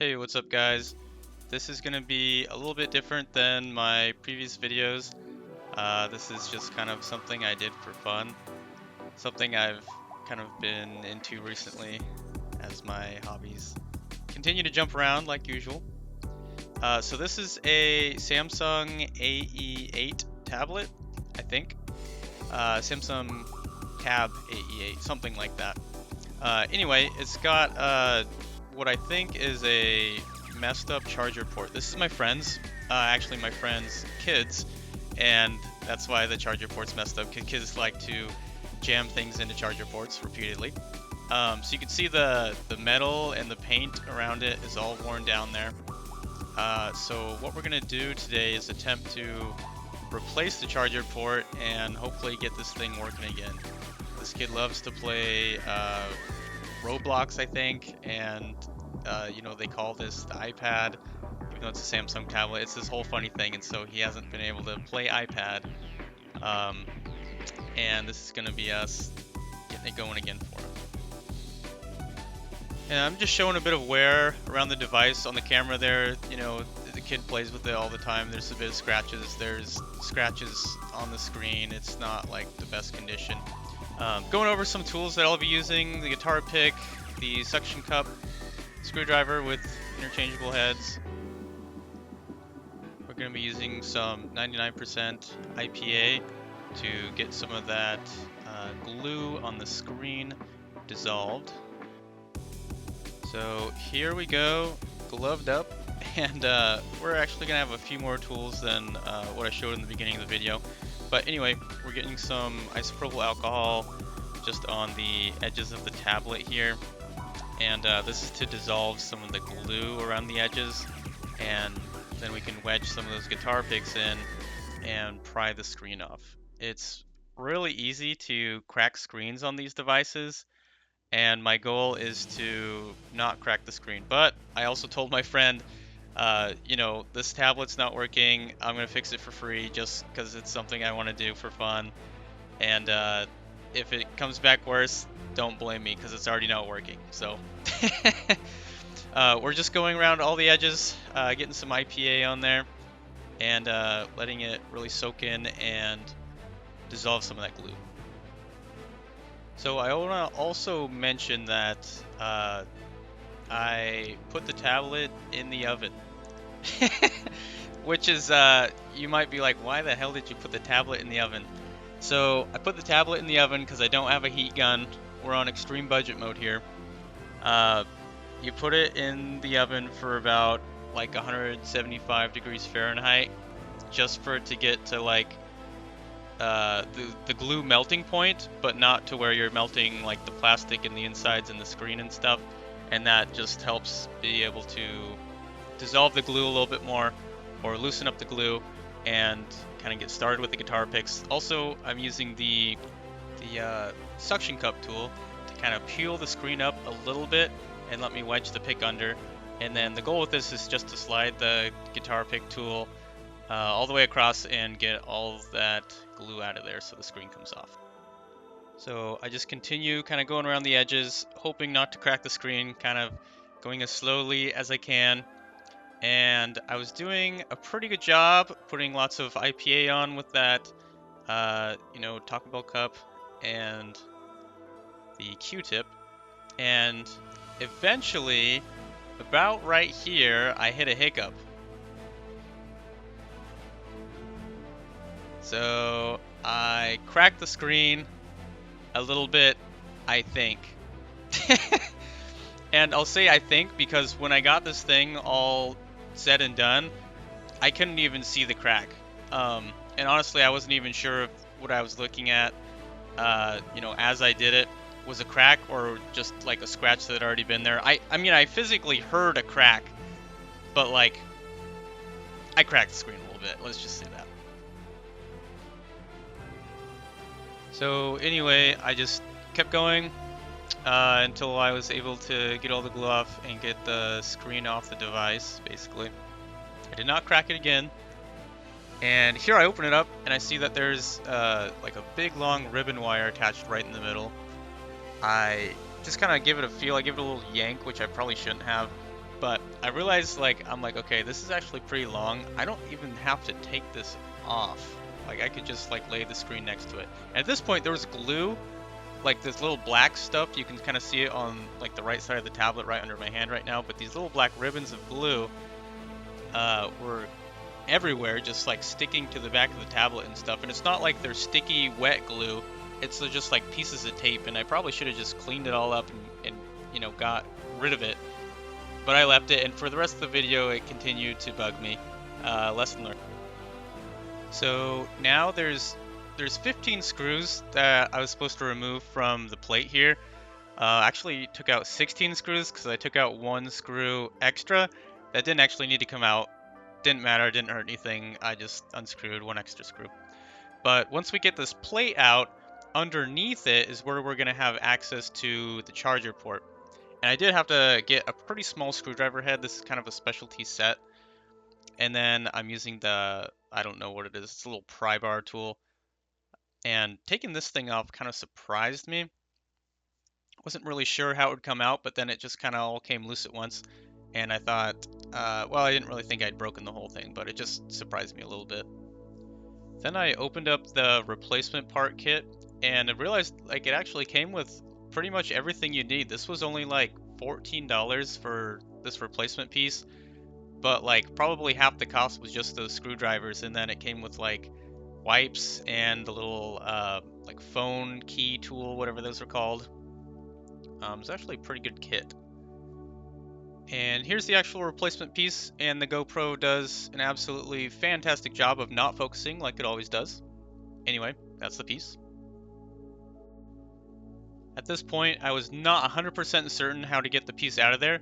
Hey, what's up guys? This is going to be a little bit different than my previous videos. This is just kind of something I did for fun. Something I've kind of been into recently as my hobbies continue to jump around like usual. So this is a Samsung AE8 tablet, I think. Samsung Tab AE8, something like that. Anyway, it's got what I think is a messed up charger port. This is my friend's, actually my friend's kids, and that's why the charger port's messed up. Kids like to jam things into charger ports repeatedly. So you can see the metal and the paint around it is all worn down there. So what we're gonna do today is attempt to replace the charger port and hopefully get this thing working again. This kid loves to play Roblox, I think, and you know, they call this the iPad, even though it's a Samsung tablet. It's this whole funny thing, and so he hasn't been able to play iPad. And this is gonna be us getting it going again for him. And I'm just showing a bit of wear around the device on the camera there. You know, the kid plays with it all the time. There's a bit of scratches. There's scratches on the screen. It's not like the best condition. Going over some tools that I'll be using: the guitar pick, the suction cup, screwdriver with interchangeable heads. We're going to be using some 99% IPA to get some of that glue on the screen dissolved. So here we go, gloved up, and we're actually going to have a few more tools than what I showed in the beginning of the video. But anyway, we're getting some isopropyl alcohol just on the edges of the tablet here. And this is to dissolve some of the glue around the edges, and then we can wedge some of those guitar picks in and pry the screen off. It's really easy to crack screens on these devices, and my goal is to not crack the screen. But I also told my friend, you know, this tablet's not working. I'm gonna fix it for free just because it's something I want to do for fun. And if it comes back worse, don't blame me because it's already not working. So we're just going around all the edges, getting some IPA on there, and letting it really soak in and dissolve some of that glue. So I want to also mention that I put the tablet in the oven. Which is, you might be like, why the hell did you put the tablet in the oven? So I put the tablet in the oven because I don't have a heat gun. We're on extreme budget mode here. You put it in the oven for about like 175 degrees Fahrenheit, just for it to get to like the glue melting point, but not to where you're melting like the plastic and the insides and the screen and stuff. And that just helps be able to dissolve the glue a little bit more, or loosen up the glue, and kind of get started with the guitar picks. Also, I'm using the suction cup tool to kind of peel the screen up a little bit and let me wedge the pick under. And then the goal with this is just to slide the guitar pick tool all the way across and get all of that glue out of there so the screen comes off. So I just continue kind of going around the edges, hoping not to crack the screen, kind of going as slowly as I can. And I was doing a pretty good job putting lots of IPA on with that, you know, Taco Bell cup and the Q-tip. And eventually, about right here, I hit a hiccup. So I cracked the screen a little bit, I think. And I'll say I think because when I got this thing all said and done, I couldn't even see the crack. And honestly, I wasn't even sure if what I was looking at, you know, as I did it, was a crack or just like a scratch that had already been there. I mean, I physically heard a crack, but like, I cracked the screen a little bit. Let's just say that. So anyway, I just kept going until I was able to get all the glue off and get the screen off the device, basically. I did not crack it again. And here I open it up and I see that there's like a big long ribbon wire attached right in the middle. I just kind of give it a feel. I give it a little yank, which I probably shouldn't have. But I realized, like, I'm like, okay, this is actually pretty long. I don't even have to take this off. Like, I could just, like, lay the screen next to it. And at this point, there was glue, like, this little black stuff. You can kind of see it on, like, the right side of the tablet right under my hand right now. But these little black ribbons of glue were everywhere, just, like, sticking to the back of the tablet and stuff. And it's not like they're sticky, wet glue. It's just, like, pieces of tape. And I probably should have just cleaned it all up and you know, got rid of it. But I left it, and for the rest of the video, it continued to bug me. Lesson learned. So now there's 15 screws that I was supposed to remove from the plate here. Actually took out 16 screws because I took out one screw extra that didn't actually need to come out. Didn't matter, didn't hurt anything. I just unscrewed one extra screw. But once we get this plate out, underneath it is where we're going to have access to the charger port. And I did have to get a pretty small screwdriver head. This is kind of a specialty set. And then I'm using the, I don't know what it is, it's a little pry bar tool. And taking this thing off kind of surprised me. Wasn't really sure how it would come out, but then it just kind of all came loose at once. And I thought, well, I didn't really think I'd broken the whole thing, but it just surprised me a little bit. Then I opened up the replacement part kit, and I realized, like, it actually came with pretty much everything you need. This was only like $14 for this replacement piece, but like probably half the cost was just those screwdrivers, and then it came with like wipes and the little like phone key tool, whatever those are called. It's actually a pretty good kit. And here's the actual replacement piece, and the GoPro does an absolutely fantastic job of not focusing like it always does. Anyway, that's the piece. At this point, I was not 100% certain how to get the piece out of there.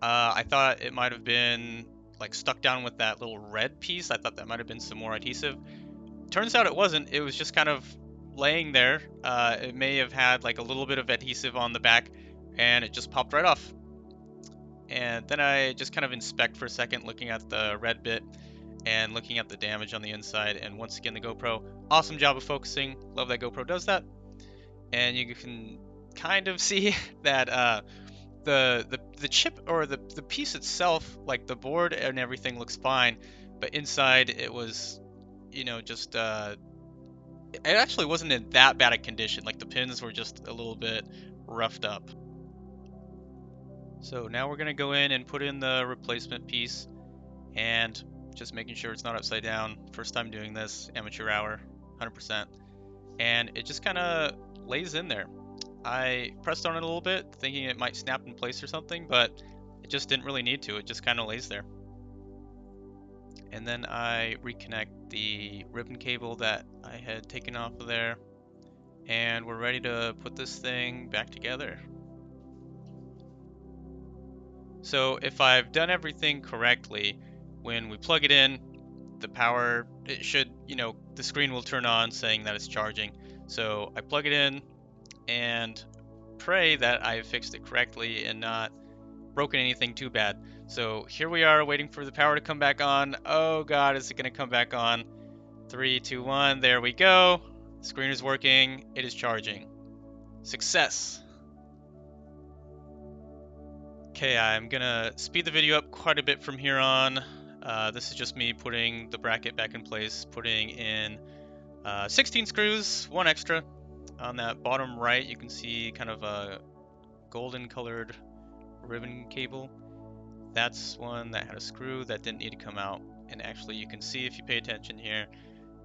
I thought it might have been like stuck down with that little red piece. I thought that might have been some more adhesive. Turns out it wasn't. It was just kind of laying there. It may have had like a little bit of adhesive on the back, and it just popped right off. And then I just kind of inspect for a second, looking at the red bit and looking at the damage on the inside. And once again, the GoPro, awesome job of focusing. Love that GoPro does that. And you can kind of see that the chip, or the piece itself, like the board and everything, looks fine, but inside it was, you know, just it actually wasn't in that bad a condition. Like the pins were just a little bit roughed up. So now we're gonna go in and put in the replacement piece, and just making sure it's not upside down. First time doing this, amateur hour, 100%. And it just kind of lays in there. I pressed on it a little bit, thinking it might snap in place or something, but it just didn't really need to. It just kind of lays there. And then I reconnect the ribbon cable that I had taken off of there, and we're ready to put this thing back together. So if I've done everything correctly, when we plug it in, the power, it should, you know, the screen will turn on saying that it's charging. So I plug it in and pray that I've fixed it correctly and not broken anything too bad. So here we are waiting for the power to come back on. Oh God, is it gonna come back on? 3, 2, 1, there we go. Screen is working, it is charging. Success. Okay, I'm gonna speed the video up quite a bit from here on. This is just me putting the bracket back in place, putting in 16 screws, one extra. On that bottom right, you can see kind of a golden colored ribbon cable. That's one that had a screw that didn't need to come out. And actually, you can see if you pay attention here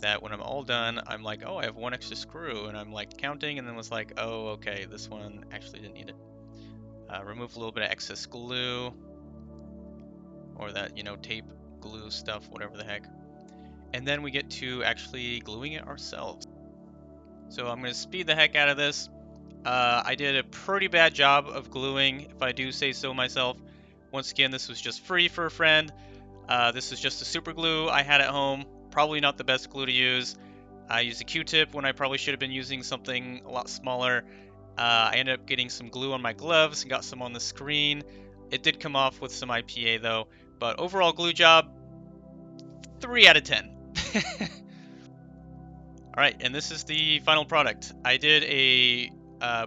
that when I'm all done, I'm like, oh, I have one extra screw, and I'm like counting, and then was like, oh, okay, this one actually didn't need it. Remove a little bit of excess glue, or that, you know, tape, glue stuff, whatever the heck. And then we get to actually gluing it ourselves. So I'm going to speed the heck out of this. I did a pretty bad job of gluing, if I do say so myself. Once again, this was just free for a friend. This is just a super glue I had at home. Probably not the best glue to use. I used a Q-tip when I probably should have been using something a lot smaller. I ended up getting some glue on my gloves and got some on the screen. It did come off with some IPA though, but overall glue job, 3 out of 10. Alright, and this is the final product. I did a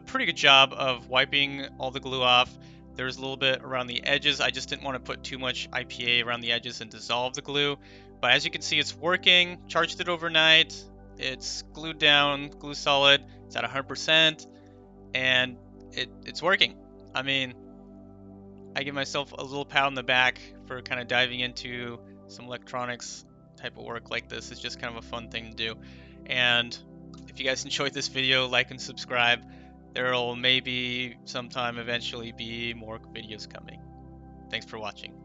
pretty good job of wiping all the glue off, There was a little bit around the edges. I just didn't want to put too much IPA around the edges and dissolve the glue. But as you can see, it's working. Charged it overnight. It's glued down, glue solid. It's at 100%, and it's working. I mean, I give myself a little pat on the back for kind of diving into some electronics type of work like this. It's just kind of a fun thing to do. And if you guys enjoyed this video, like and subscribe. There'll maybe sometime eventually be more videos coming. Thanks for watching.